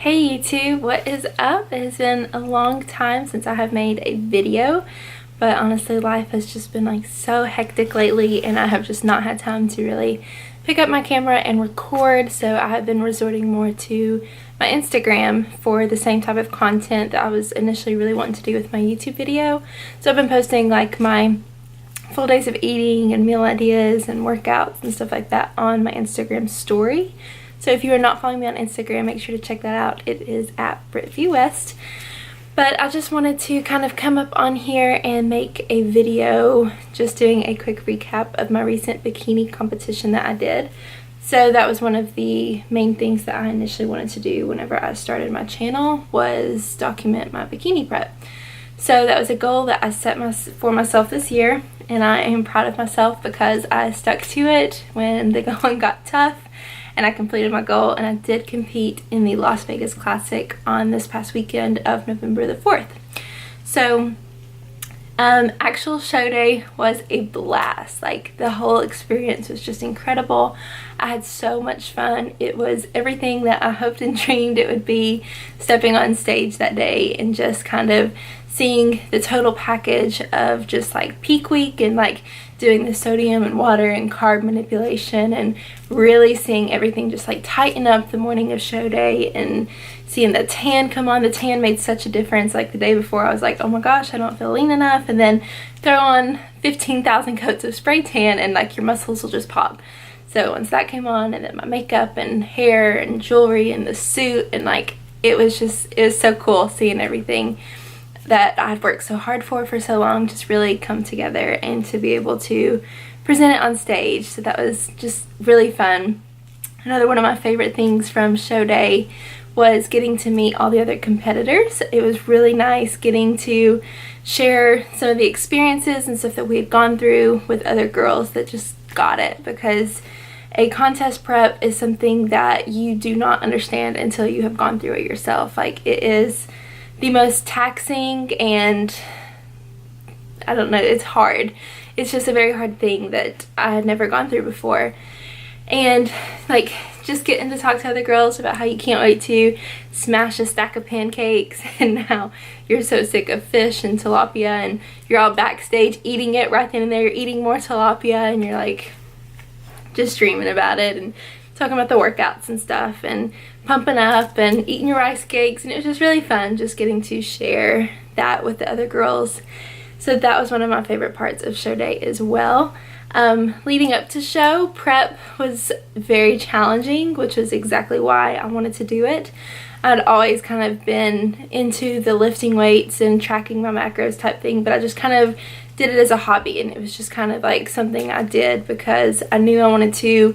Hey YouTube, what is up? It has been a long time since I have made a video, but honestly life has just been like so hectic lately and I have just not had time to really pick up my camera and record, so I have been resorting more to my Instagram for the same type of content that I was initially really wanting to do with my YouTube video. So I've been posting like my full days of eating and meal ideas and workouts and stuff like that on my Instagram story. So if you are not following me on Instagram, make sure to check that out. It is at BrittVWest. But I just wanted to kind of come up on here and make a video just doing a quick recap of my recent bikini competition that I did. So that was one of the main things that I initially wanted to do whenever I started my channel, was document my bikini prep. So that was a goal that I set for myself this year, and I am proud of myself because I stuck to it when the going got tough. And I completed my goal, and I did compete in the Las Vegas Classic on this past weekend of November the 4th. So actual show day was a blast. Like, the whole experience was just incredible. I had so much fun. It was everything that I hoped and dreamed it would be, stepping on stage that day and just kind of seeing the total package of just like peak week and like doing the sodium and water and carb manipulation, and really seeing everything just like tighten up the morning of show day, and seeing the tan come on. The tan made such a difference. Like the day before I was like, oh my gosh, I don't feel lean enough, and then throw on 15,000 coats of spray tan and like your muscles will just pop. So once that came on, and then my makeup and hair and jewelry and the suit, and like it was so cool seeing everything that I'd worked so hard for so long just really come together and to be able to present it on stage. So that was just really fun. Another one of my favorite things from show day was getting to meet all the other competitors. It was really nice getting to share some of the experiences and stuff that we had gone through with other girls that just got it, because a contest prep is something that you do not understand until you have gone through it yourself. Like, it is the most taxing, and I don't know, it's hard. It's just a very hard thing that I had never gone through before. And like, just getting to talk to other girls about how you can't wait to smash a stack of pancakes, and how you're so sick of fish and tilapia, and you're all backstage eating it right then and there. You're eating more tilapia and you're like just dreaming about it, and talking about the workouts and stuff, and pumping up and eating your rice cakes. And it was just really fun just getting to share that with the other girls. So that was one of my favorite parts of show day as well. Leading up to show, prep was very challenging, which was exactly why I wanted to do it. I'd always kind of been into the lifting weights and tracking my macros type thing, but I just kind of did it as a hobby, and it was just kind of like something I did because I knew I wanted to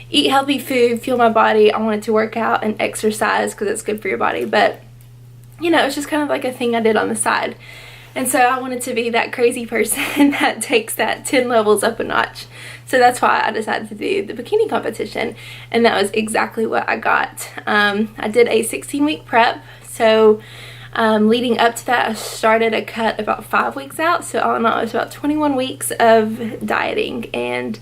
eat healthy food, fuel my body. I wanted to work out and exercise because it's good for your body, but you know, it's just kind of like a thing I did on the side. And so I wanted to be that crazy person that takes that 10 levels up a notch. So that's why I decided to do the bikini competition, and that was exactly what I got. I did a 16-week prep, so leading up to that I started a cut about 5 weeks out, so all in all it was about 21 weeks of dieting, and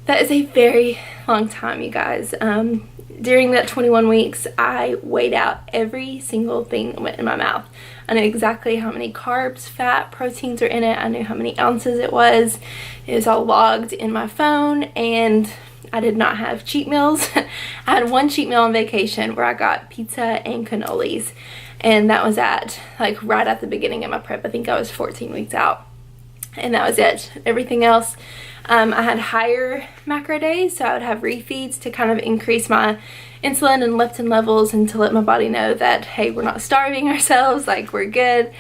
that is a very long time, you guys. During that 21 weeks, I weighed out every single thing that went in my mouth. I knew exactly how many carbs, fat, proteins are in it. I knew how many ounces it was. It was all logged in my phone, and I did not have cheat meals. I had one cheat meal on vacation where I got pizza and cannolis, and that was at like right at the beginning of my prep. I think I was 14 weeks out, and that was it. Everything else, I had higher macro days, so I would have refeeds to kind of increase my insulin and leptin levels, and to let my body know that, hey, we're not starving ourselves, like we're good.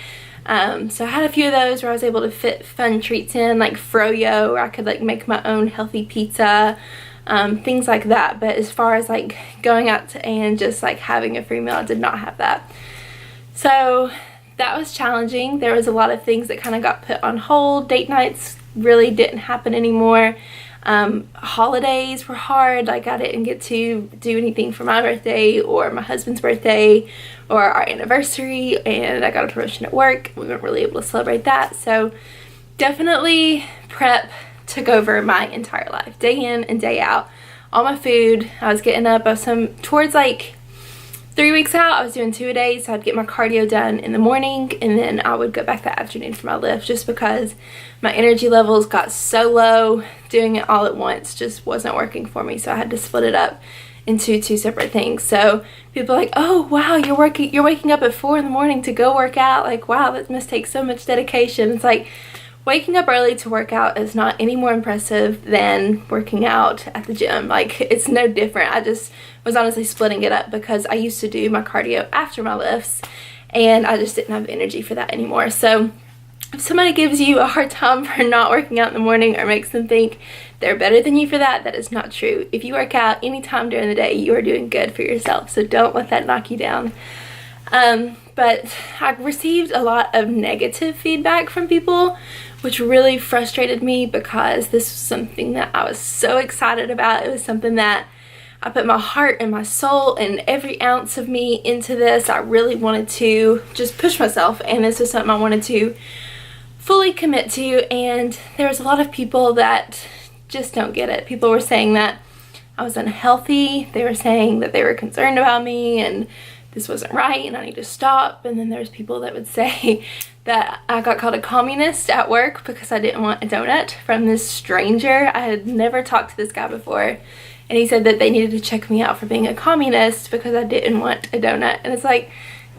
So I had a few of those where I was able to fit fun treats in, like froyo, where I could like make my own healthy pizza, things like that. But as far as like going out and just like having a free meal, I did not have that. So that was challenging. There was a lot of things that kind of got put on hold. Date nights really didn't happen anymore. Holidays were hard. Like, I didn't get to do anything for my birthday or my husband's birthday or our anniversary, and I got a promotion at work. We weren't really able to celebrate that. So definitely prep took over my entire life, day in and day out. All my food, I was getting up towards like 3 weeks out, I was doing 2 a day, so I'd get my cardio done in the morning and then I would go back that afternoon for my lift, just because my energy levels got so low. Doing it all at once just wasn't working for me, so I had to split it up into 2 separate things. So people are like, oh wow, you're waking up at 4 in the morning to go work out. Like, wow, that must take so much dedication. It's like, waking up early to work out is not any more impressive than working out at the gym. Like, it's no different. I just was honestly splitting it up because I used to do my cardio after my lifts and I just didn't have the energy for that anymore. So if somebody gives you a hard time for not working out in the morning or makes them think they're better than you for that, that is not true. If you work out anytime during the day, you are doing good for yourself. So don't let that knock you down. But I received a lot of negative feedback from people, which really frustrated me because this was something that I was so excited about. It was something that I put my heart and my soul and every ounce of me into this. I really wanted to just push myself, and this was something I wanted to fully commit to, and there was a lot of people that just don't get it. People were saying that I was unhealthy. They were saying that they were concerned about me and this wasn't right and I need to stop. And then there's people that would say that I got called a communist at work because I didn't want a donut from this stranger. I had never talked to this guy before, and he said that they needed to check me out for being a communist because I didn't want a donut. And it's like,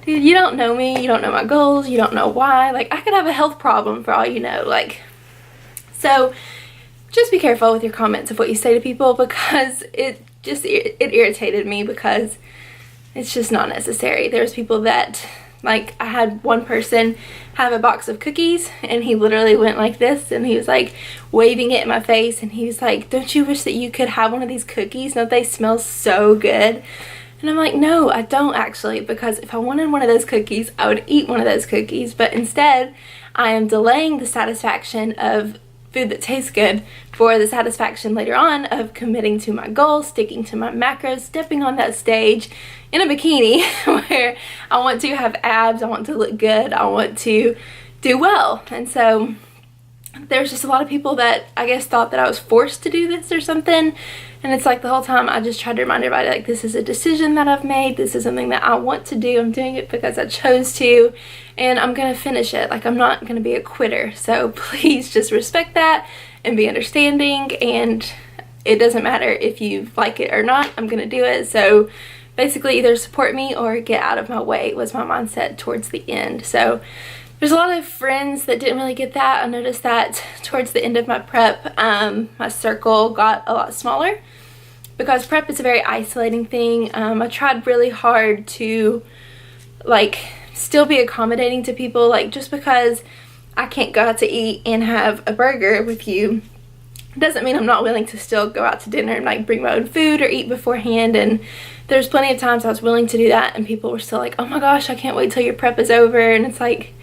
dude, you don't know me, you don't know my goals, you don't know why. Like, I could have a health problem for all you know. Like, so just be careful with your comments of what you say to people, because it irritated me because it's just not necessary. There's people that, like, I had one person have a box of cookies and he literally went like this and he was like waving it in my face and he was like, don't you wish that you could have one of these cookies? Don't they smell so good? And I'm like, no, I don't actually, because if I wanted one of those cookies, I would eat one of those cookies, but instead I am delaying the satisfaction of food that tastes good for the satisfaction later on of committing to my goal, sticking to my macros, stepping on that stage in a bikini where I want to have abs, I want to look good, I want to do well. And so there's just a lot of people that I guess thought that I was forced to do this or something. And it's like the whole time I just tried to remind everybody, like, this is a decision that I've made. This is something that I want to do. I'm doing it because I chose to, and I'm going to finish it. Like, I'm not going to be a quitter. So please just respect that and be understanding. And it doesn't matter if you like it or not. I'm going to do it. So basically either support me or get out of my way was my mindset towards the end. So there's a lot of friends that didn't really get that. I noticed that towards the end of my prep, my circle got a lot smaller because prep is a very isolating thing. I tried really hard to, like, still be accommodating to people. Like, just because I can't go out to eat and have a burger with you doesn't mean I'm not willing to still go out to dinner and, like, bring my own food or eat beforehand. And there's plenty of times I was willing to do that and people were still like, oh my gosh, I can't wait till your prep is over. And it's like,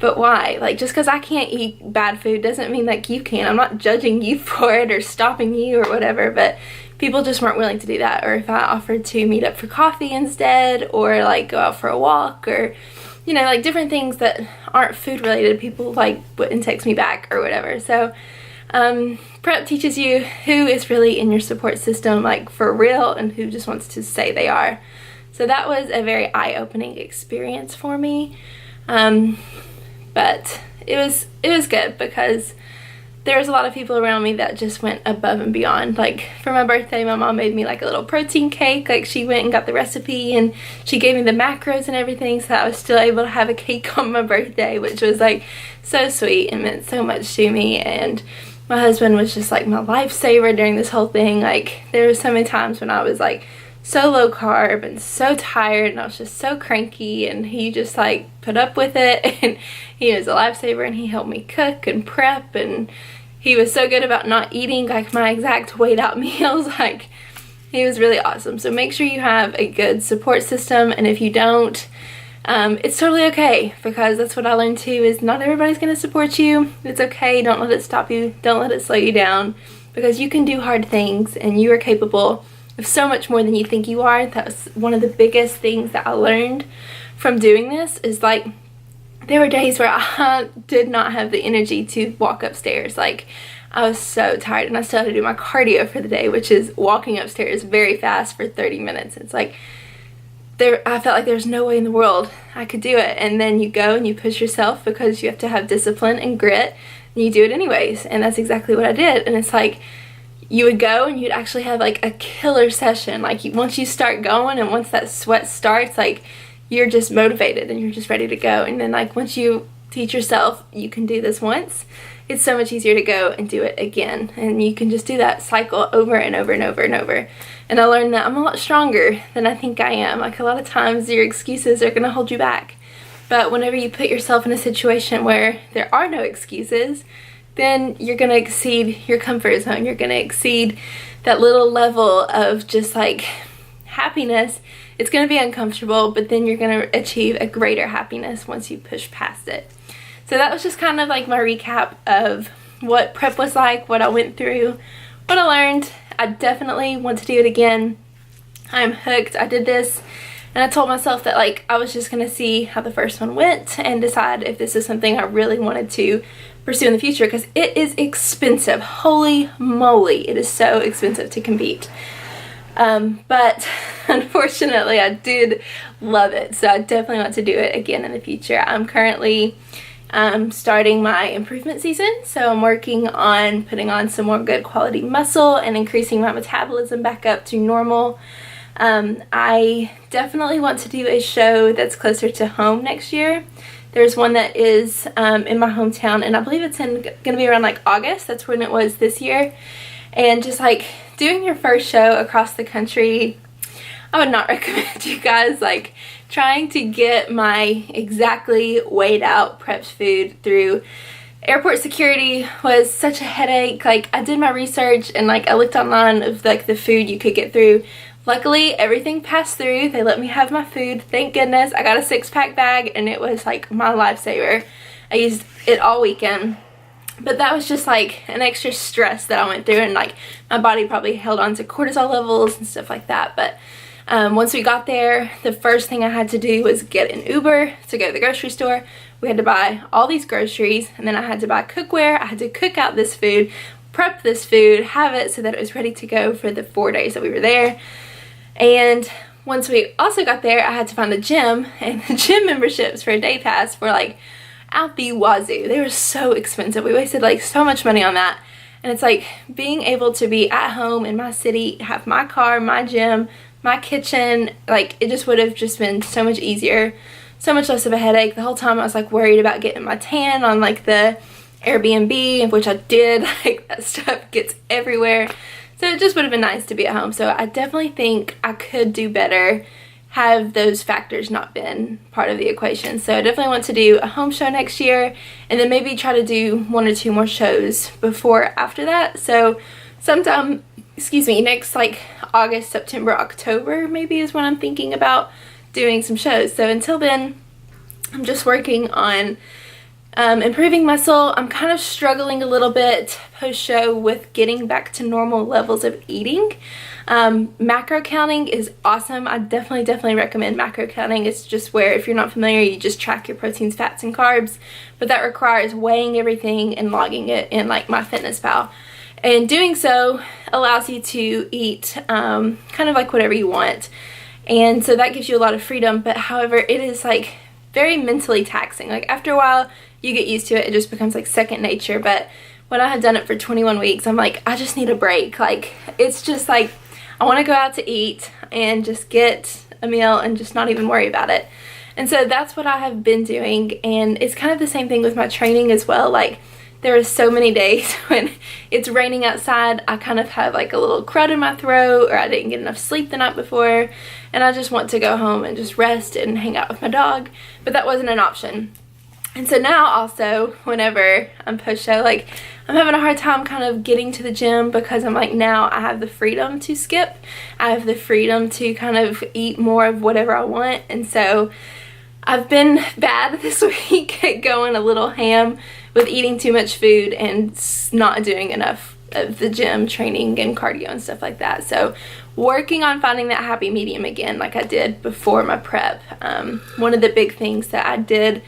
but why? Like, just because I can't eat bad food doesn't mean like you can. I'm not judging you for it or stopping you or whatever, but people just weren't willing to do that. Or if I offered to meet up for coffee instead, or like go out for a walk, or, you know, like different things that aren't food related, people like wouldn't text me back or whatever. So prep teaches you who is really in your support system, like for real, and who just wants to say they are. So that was a very eye-opening experience for me. But it was good because there was a lot of people around me that just went above and beyond. Like, for my birthday, my mom made me like a little protein cake. Like, she went and got the recipe and she gave me the macros and everything so that I was still able to have a cake on my birthday, which was like so sweet and meant so much to me. And my husband was just like my lifesaver during this whole thing. Like, there were so many times when I was like so low carb and so tired and I was just so cranky, and he just like put up with it, and he was a lifesaver and he helped me cook and prep, and he was so good about not eating like my exact weighed out meals. Like, he was really awesome. So make sure you have a good support system, and if you don't, it's totally okay, because that's what I learned too, is not everybody's going to support you. It's okay. Don't let it stop you. Don't let it slow you down, because you can do hard things and you are capable of so much more than you think you are. That was one of the biggest things that I learned from doing this, is like, there were days where I did not have the energy to walk upstairs. Like, I was so tired, and I still had to do my cardio for the day, which is walking upstairs very fast for 30 minutes. It's like, I felt like there's no way in the world I could do it. And then you go and you push yourself because you have to have discipline and grit, and you do it anyways. And that's exactly what I did. And it's like, you would go and you'd actually have like a killer session. Like once you start going and once that sweat starts, like you're just motivated and you're just ready to go. And then like once you teach yourself you can do this once, it's so much easier to go and do it again. And you can just do that cycle over and over and over and over. And I learned that I'm a lot stronger than I think I am. Like a lot of times your excuses are gonna hold you back. But whenever you put yourself in a situation where there are no excuses, then you're gonna exceed your comfort zone. You're gonna exceed that little level of just like happiness. It's gonna be uncomfortable, but then you're gonna achieve a greater happiness once you push past it. So that was just kind of like my recap of what prep was like, what I went through, what I learned. I definitely want to do it again. I'm hooked. I did this and I told myself that like I was just gonna see how the first one went and decide if this is something I really wanted to pursue in the future, because it is expensive. Holy moly, it is so expensive to compete. But unfortunately I did love it, so I definitely want to do it again in the future. I'm currently starting my improvement season, so I'm working on putting on some more good quality muscle and increasing my metabolism back up to normal. I definitely want to do a show that's closer to home next year. There's one that is in my hometown, and I believe it's gonna be around like August. That's when it was this year. And just like doing your first show across the country, I would not recommend you guys like trying to get my exactly weighed out prepped food through airport security was such a headache. Like I did my research and like I looked online of like the food you could get through. Luckily everything passed through. They let me have my food, thank goodness. I got a 6-pack bag and it was like my lifesaver. I used it all weekend. But that was just like an extra stress that I went through, and like my body probably held on to cortisol levels and stuff like that. But once we got there, the first thing I had to do was get an Uber to go to the grocery store. We had to buy all these groceries, and then I had to buy cookware. I had to cook out this food, prep this food, have it so that it was ready to go for the 4 days that we were there. And once we also got there, I had to find the gym, and the gym memberships for a day pass were like out the wazoo. They were so expensive. We wasted like so much money on that. And it's like being able to be at home in my city, have my car, my gym, my kitchen, like it just would have just been so much easier, so much less of a headache. The whole time I was like worried about getting my tan on like the Airbnb, which I did. Like that stuff gets everywhere. So it just would have been nice to be at home. So I definitely think I could do better have those factors not been part of the equation. So I definitely want to do a home show next year, and then maybe try to do 1 or 2 more shows before after that. So sometime, next like August, September, October maybe is when I'm thinking about doing some shows. So until then, I'm just working on improving muscle. I'm kind of struggling a little bit post-show with getting back to normal levels of eating. Macro counting is awesome. I definitely recommend macro counting. It's just where, if you're not familiar, you just track your proteins, fats, and carbs, but that requires weighing everything and logging it in like MyFitnessPal. And doing so allows you to eat kind of like whatever you want. And so that gives you a lot of freedom, but however, it is like very mentally taxing. Like after a while, you get used to it. It just becomes like second nature. But when I had done it for 21 weeks, I'm like, I just need a break. Like, it's just like, I want to go out to eat and just get a meal and just not even worry about it. And so that's what I have been doing. And it's kind of the same thing with my training as well. Like, there are so many days when it's raining outside, I kind of have like a little crud in my throat, or I didn't get enough sleep the night before, and I just want to go home and just rest and hang out with my dog. But that wasn't an option. And so now also, whenever I'm post-show, like I'm having a hard time kind of getting to the gym, because I'm like, now I have the freedom to skip. I have the freedom to kind of eat more of whatever I want. And so I've been bad this week at going a little ham with eating too much food and not doing enough of the gym training and cardio and stuff like that. So working on finding that happy medium again, like I did before my prep. One of the big things that I did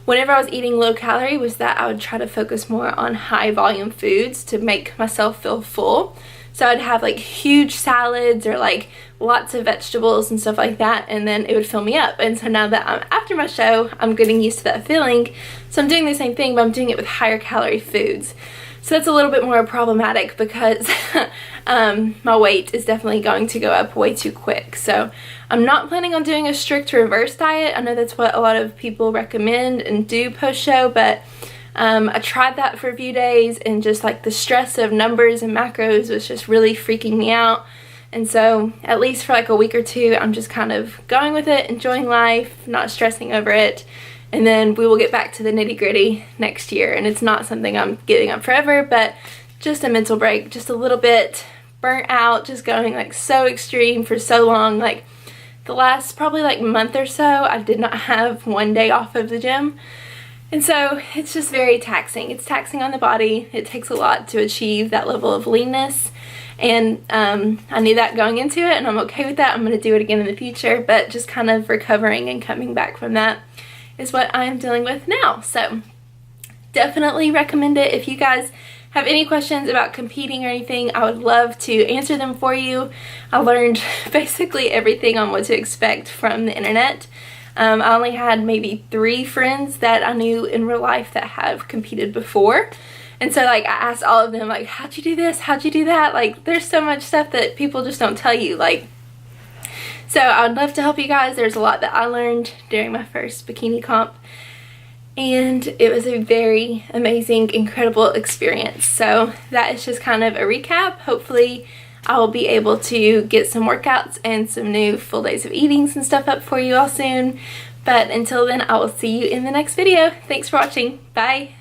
whenever I was eating low calorie was that I would try to focus more on high volume foods to make myself feel full. So I'd have like huge salads or like lots of vegetables and stuff like that, and then it would fill me up. And so now that I'm after my show, I'm getting used to that feeling. So I'm doing the same thing, but I'm doing it with higher calorie foods. So that's a little bit more problematic because my weight is definitely going to go up way too quick. So I'm not planning on doing a strict reverse diet. I know that's what a lot of people recommend and do post-show, but I tried that for a few days, and just like the stress of numbers and macros was just really freaking me out. And so at least for like a week or two, I'm just kind of going with it, enjoying life, not stressing over it. And then we will get back to the nitty-gritty next year. And it's not something I'm giving up forever, but just a mental break, just a little bit burnt out, just going like so extreme for so long. Like the last probably like month or so, I did not have one day off of the gym. And so it's just very taxing. It's taxing on the body. It takes a lot to achieve that level of leanness. And I knew that going into it, and I'm okay with that. I'm going to do it again in the future, but just kind of recovering and coming back from that is what I'm dealing with now. So definitely recommend it. If you guys have any questions about competing or anything, I would love to answer them for you. I learned basically everything on what to expect from the internet. I only had maybe 3 friends that I knew in real life that have competed before. And so like I asked all of them, like, how'd you do this? How'd you do that? Like there's so much stuff that people just don't tell you. So I would love to help you guys. There's a lot that I learned during my first bikini comp, and it was a very amazing, incredible experience. So that is just kind of a recap. Hopefully I will be able to get some workouts and some new full days of eatings and stuff up for you all soon. But until then, I will see you in the next video. Thanks for watching. Bye.